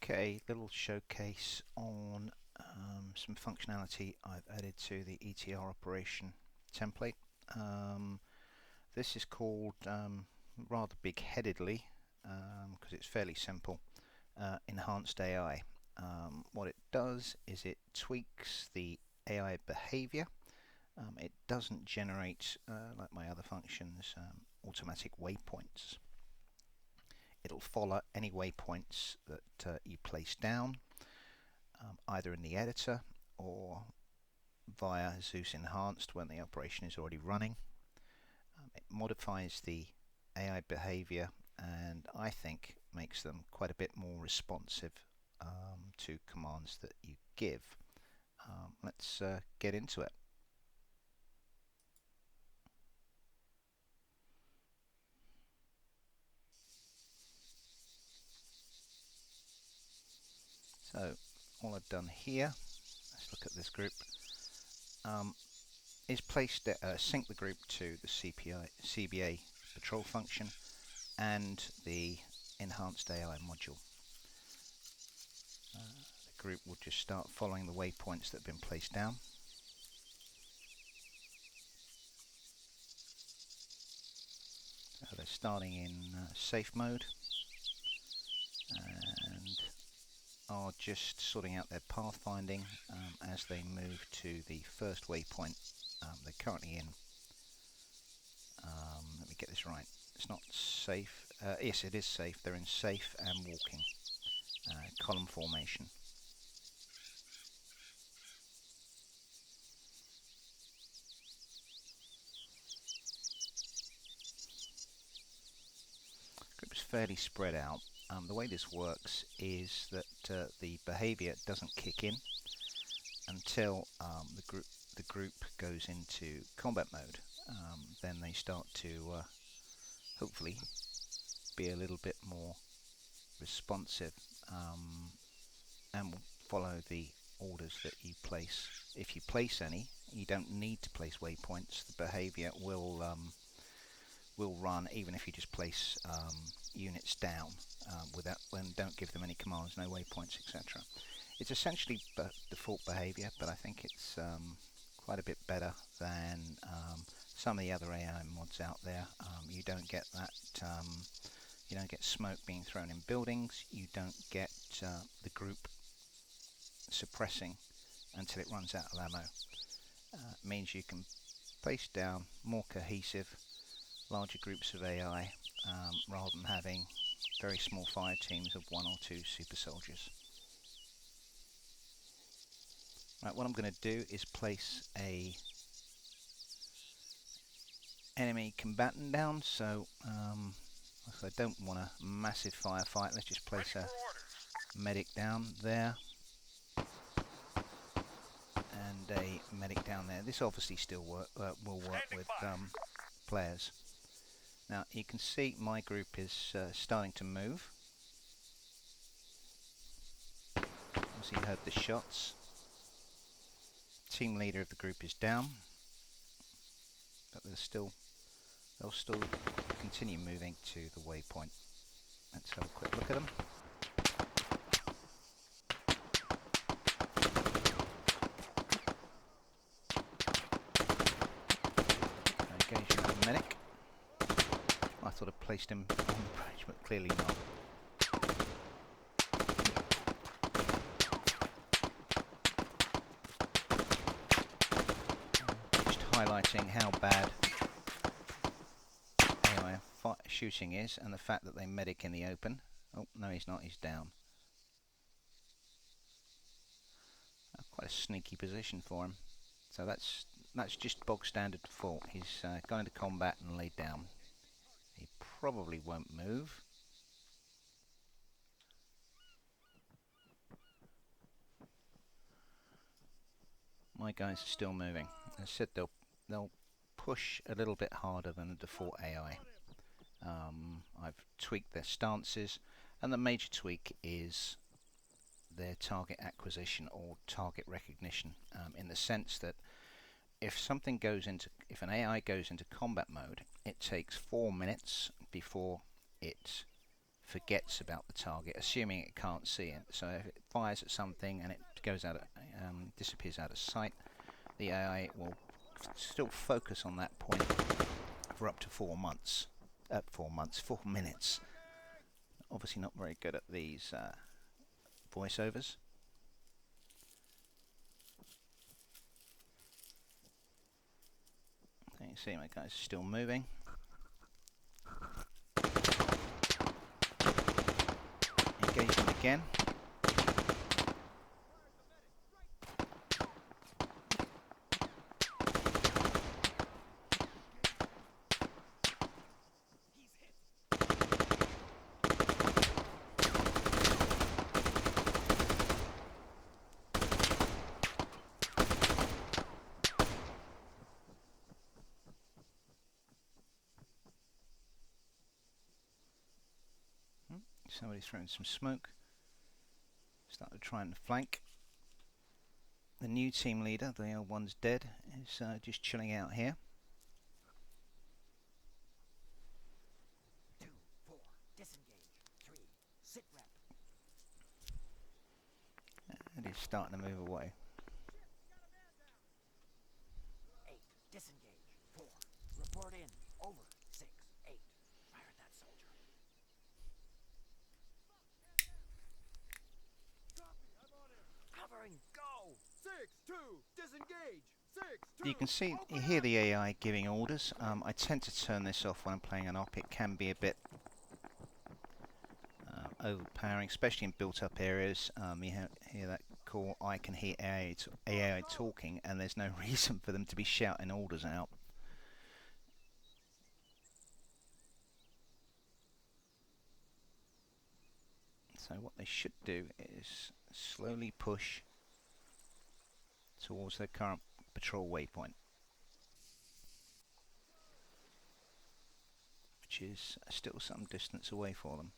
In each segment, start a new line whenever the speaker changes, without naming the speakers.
Okay, little showcase on some functionality I've added to the ETR Operation template. This is called, rather big-headedly, because it's fairly simple, Enhanced AI. What it does is it tweaks the AI behavior. It doesn't generate, like my other functions, automatic waypoints. It'll follow any waypoints that you place down, either in the editor or via Zeus Enhanced when the operation is already running. It modifies the AI behavior and I think makes them quite a bit more responsive to commands that you give. Let's get into it. So all I've done here, let's look at this group, is sync the group to the CBA patrol function and the enhanced AI module. The group will just start following the waypoints that have been placed down. They're starting in safe mode and are just sorting out their pathfinding as they move to the first waypoint they're currently in. Let me get this right. It's not safe. Yes, it is safe. They're in safe and walking column formation. Group is fairly spread out. The way this works is that the behavior doesn't kick in until the group goes into combat mode. Then they start to hopefully be a little bit more responsive and will follow the orders that you place. If you place any, you don't need to place waypoints. The behavior will run even if you just place units down don't give them any commands, no waypoints, etc. It's essentially default behavior, but I think it's quite a bit better than some of the other AI mods out there. You don't get that. You don't get smoke being thrown in buildings. You don't get the group suppressing until it runs out of ammo. It means you can place down more cohesive, larger groups of AI rather than having very small fire teams of 1 or 2 super soldiers. Right, what I'm going to do is place a enemy combatant down, so I don't want a massive firefight. Let's just place a medic down there and a medic down there. This obviously still will work with players. Now you can see my group is starting to move. Obviously you heard the shots. Team leader of the group is down, but they'll still continue moving to the waypoint. Let's have a quick look at them. Engaging with the medic. I thought I placed him on the bridge, but clearly not. Just highlighting how bad AI shooting is and the fact that they medic in the open. Oh, no he's not, he's down. Quite a sneaky position for him. So that's just bog standard default. He's gone into combat and laid down. He probably won't move. My guys are still moving. As I said, they'll push a little bit harder than the default AI. I've tweaked their stances, and the major tweak is their target acquisition or target recognition, in the sense that if an AI goes into combat mode, it takes 4 minutes before it forgets about the target, assuming it can't see it. So if it fires at something and it goes out, disappears out of sight, the AI will still focus on that point for up to 4 months. 4 minutes. Obviously not very good at these voiceovers. You can see my guys are still moving. Engaging again. Somebody's throwing some smoke. Starting to try and flank. The new team leader, the old one's dead, is just chilling out here.
2, 4, disengage. 3, sit rep.
And he's starting to move away.
8, disengage. 4, report in. Over. 6, 8, fire at that soldier. Copy, I'm on it. Covering, go. 6, 2, disengage. 6, 2.
You can see, you hear the AI giving orders. I tend to turn this off when I'm playing an op. It can be a bit overpowering, especially in built-up areas. You hear that call. I can hear AI talking, and there's no reason for them to be shouting orders out. So what they should do is slowly push towards their current patrol waypoint, which is still some distance away for them.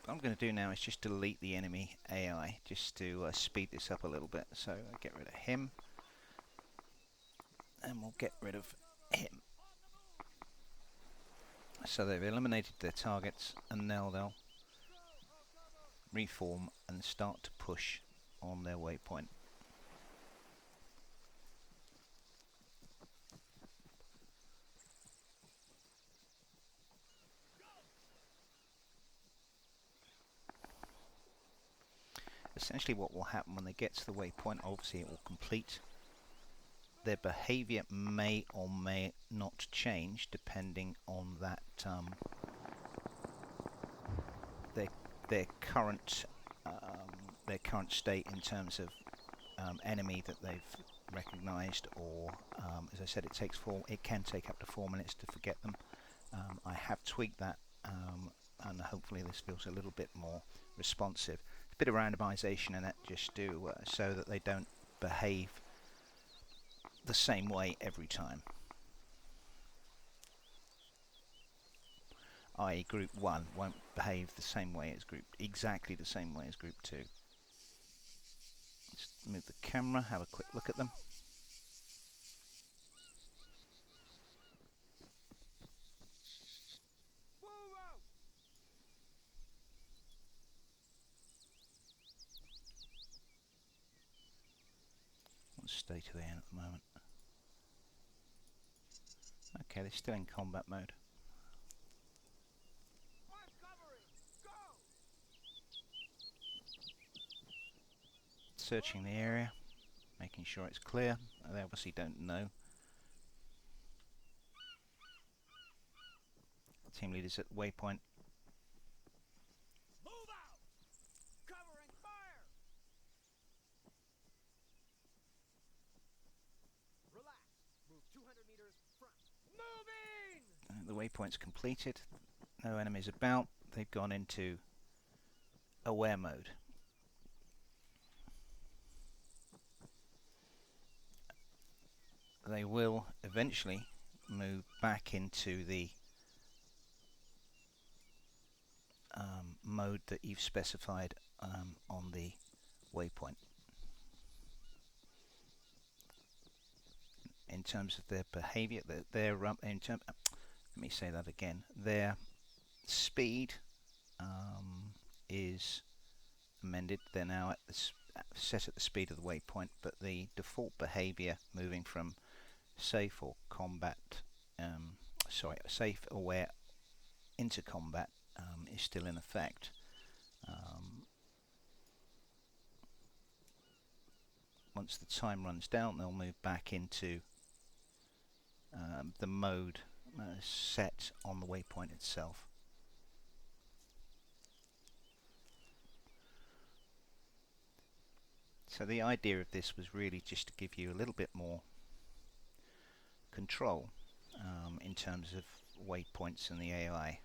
What I'm going to do now is just delete the enemy AI, just to speed this up a little bit. So I get rid of him, and we'll get rid of him. So they've eliminated their targets, and now they'll reform and start to push on their waypoint. Essentially what will happen when they get to the waypoint, obviously it will complete. Their behaviour may or may not change depending on that their current state in terms of enemy that they've recognised, or as I said, it can take up to 4 minutes to forget them. I have tweaked that, and hopefully this feels a little bit more responsive. A bit of randomisation in it, just to so that they don't behave the same way every time. I.e. Group 1 won't behave the same way as exactly the same way as Group 2. Let's move the camera, have a quick look at them. What state are they in at the moment? Okay, they're still in combat mode. Searching the area, making sure it's clear. They obviously don't know. Team leaders at the waypoint.
Move out. Covering fire. Relax. Move 200 meters front. Moving.
The waypoint's completed. No enemies about. They've gone into aware mode. they will eventually move back into the mode that you've specified on the waypoint. In terms of their behavior, their let me say that again. Their speed is amended. They're now at set at the speed of the waypoint, but the default behavior moving from safe or combat, safe aware into combat is still in effect. Once the time runs down, they'll move back into the mode set on the waypoint itself. So the idea of this was really just to give you a little bit more control in terms of waypoints and the AI.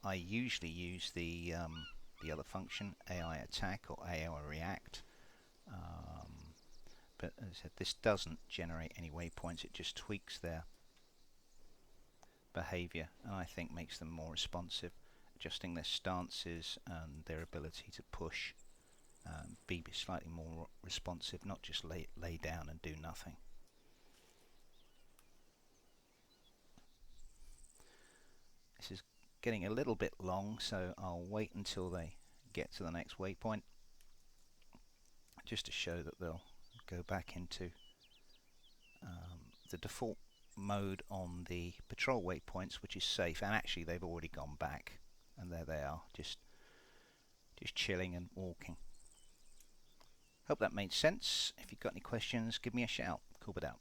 I usually use the other function, AI attack or AI react, but as I said, this doesn't generate any waypoints, it just tweaks their behavior and I think makes them more responsive, adjusting their stances and their ability to push, be slightly more responsive, not just lay down and do nothing. This is getting a little bit long, so I'll wait until they get to the next waypoint just to show that they'll go back into the default mode on the patrol waypoints, which is safe, and actually they've already gone back and there they are, just chilling and walking. Hope that made sense. If you've got any questions, give me a shout. Corbett out.